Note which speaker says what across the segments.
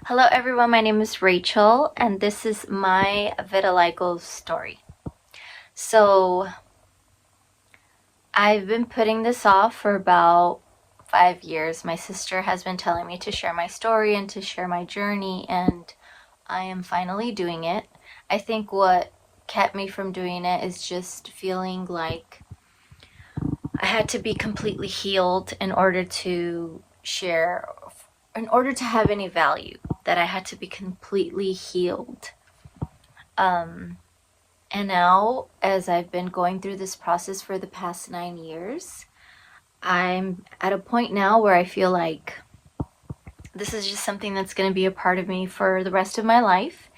Speaker 1: Hello everyone, my name is Rachel and this is my vitiligo story. So I've been putting this off for about 5 years. My sister has been telling me to share my story and to share my journey, and I am finally doing it. I think what kept me from doing it is just feeling like I had to be completely healed in order to share, in order to have any value, that I had to be completely healed. Um, and now, as I've been going through this process for the past 9 years, I'm at a point now where I feel like this is just something that's going to be a part of me for the rest of my life.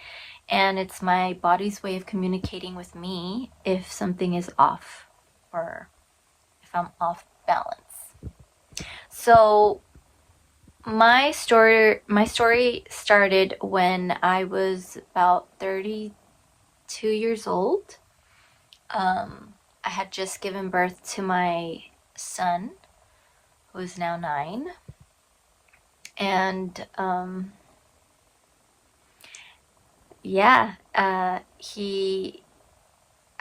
Speaker 1: And it's my body's way of communicating with me if something is off or if I'm off balance. So my story started when I was about 32 years old. I had just given birth to my son, who is now 9. And yeah, I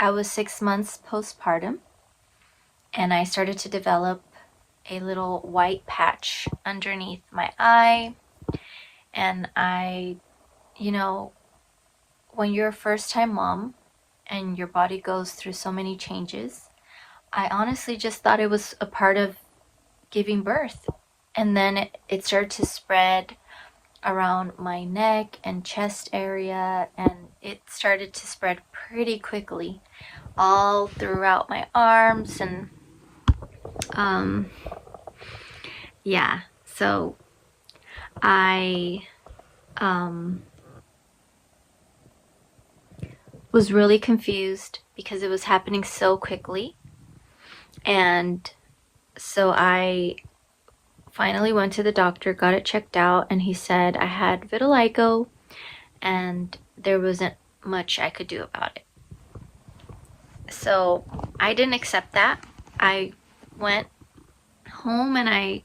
Speaker 1: was 6 months postpartum, and I started to develop a little white patch underneath my eye. And when you're a first time mom and your body goes through so many changes, I honestly just thought it was a part of giving birth. And then it started to spread around my neck and chest area, and it started to spread pretty quickly all throughout my arms. And um yeah, so I um was really confused because it was happening so quickly. And so I finally went to the doctor, got it checked out, and he said I had vitiligo and there wasn't much I could do about it. So I didn't accept that. I went home and I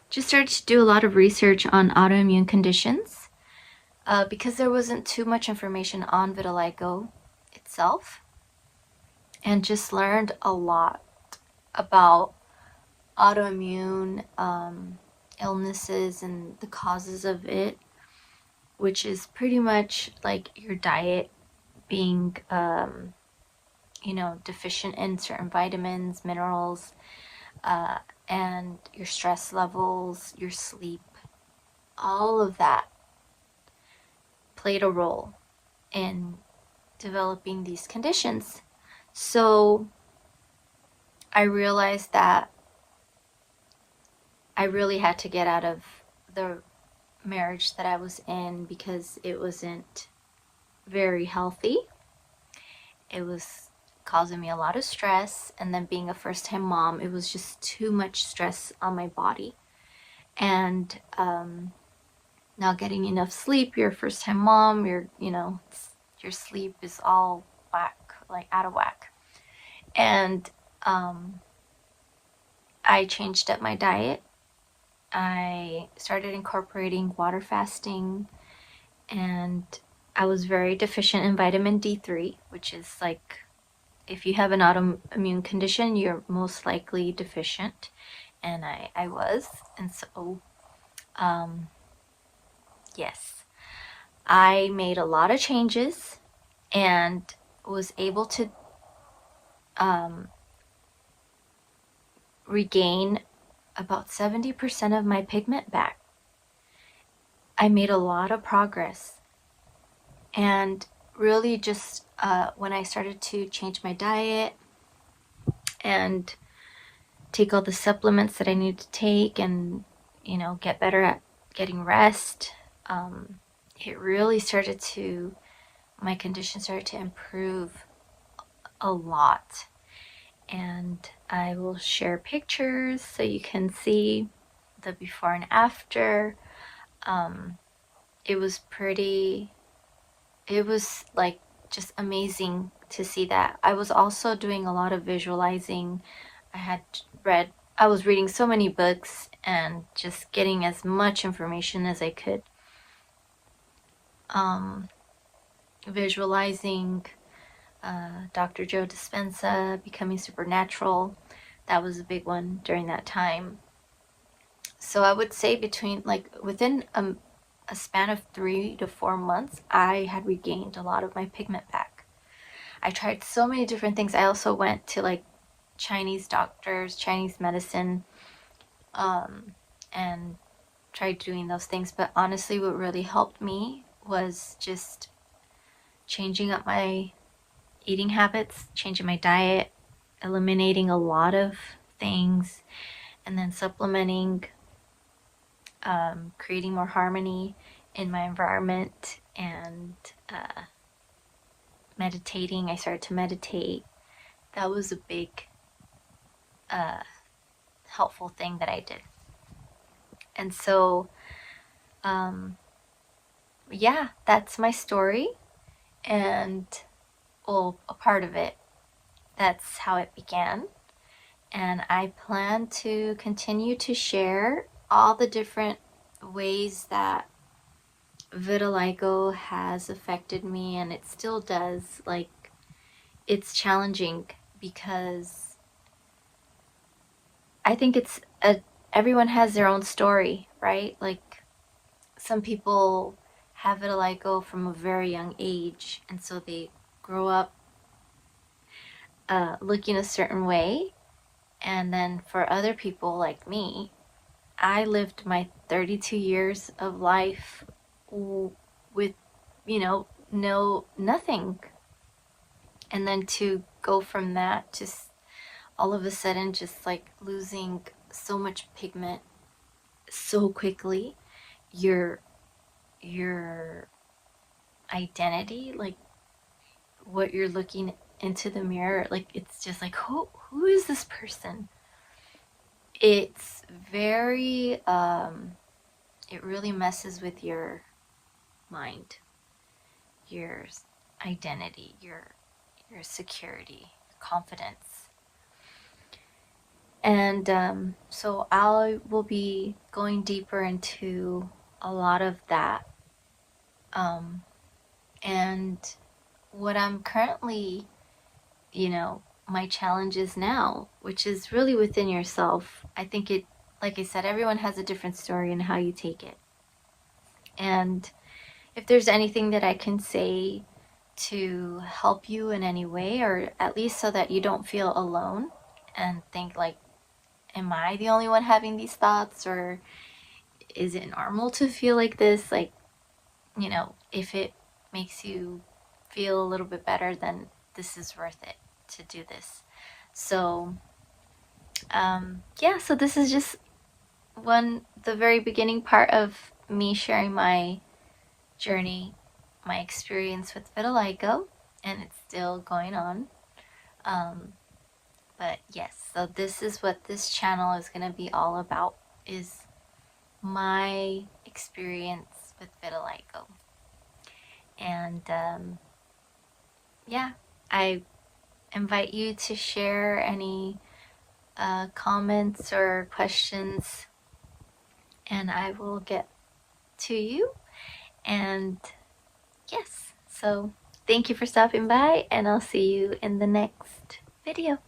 Speaker 1: just started to do a lot of research on autoimmune conditions because there wasn't too much information on vitiligo itself, and just learned a lot about autoimmune illnesses and the causes of it, which is pretty much like your diet being, deficient in certain vitamins, minerals, uh, and your stress levels, your sleep, all of that played a role in developing these conditions. So I realized that I really had to get out of the marriage that I was in because it wasn't very healthy. It was causing me a lot of stress, and then being a first time mom, it was just too much stress on my body. And not getting enough sleep, you're a first time mom, your sleep is all whack, like out of whack. And I changed up my diet. I started incorporating water fasting, and I was very deficient in vitamin D3, which is like, if you have an autoimmune condition, you're most likely deficient. And I was. And so, yes, I made a lot of changes and was able to um, regain about 70% of my pigment back. I made a lot of progress. And really, just when I started to change my diet and take all the supplements that I need to take, and get better at getting rest, it really started to my condition started to improve a lot. And I will share pictures so you can see the before and after. It was pretty, it was like just amazing to see that. I was also doing a lot of visualizing. I was reading so many books and just getting as much information as I could visualizing Dr. Joe Dispenza, becoming supernatural. That was a big one during that time. So I would say between, like, within a span of 3 to 4 months, I had regained a lot of my pigment back. I tried so many different things. I also went to like Chinese doctors, Chinese medicine, and tried doing those things. But honestly, what really helped me was just changing up my eating habits, changing my diet, eliminating a lot of things, and then supplementing, creating more harmony in my environment, and meditating. I started to meditate. That was a big helpful thing that I did. And so, yeah, that's my story. And, well, a part of it. That's how it began. And I plan to continue to share all the different ways that vitiligo has affected me, and it still does. Like, it's challenging because I think everyone has their own story, right? Like, some people have vitiligo from a very young age, and so they grow up looking a certain way. And then for other people like me, I lived my 32 years of life with, nothing. And then to go from that, just all of a sudden, just like losing so much pigment so quickly, your identity, like what you're looking into the mirror, like it's just like, who is this person? It's very it really messes with your mind, your identity, your security, confidence. And so I will be going deeper into a lot of that. And what I'm currently, my challenge is now, which is really within yourself. I think like I said, everyone has a different story and how you take it. And if there's anything that I can say to help you in any way, or at least so that you don't feel alone and think like, am I the only one having these thoughts, or is it normal to feel like this? Like, if it makes you feel a little bit better, then this is worth it to do this. So, yeah, so this is just the very beginning part of me sharing my journey, my experience with vitiligo, and it's still going on. But yes, so this is what this channel is going to be all about, is my experience with vitiligo. And yeah, I invite you to share any comments or questions, and I will get to you. And yes, so thank you for stopping by, and I'll see you in the next video.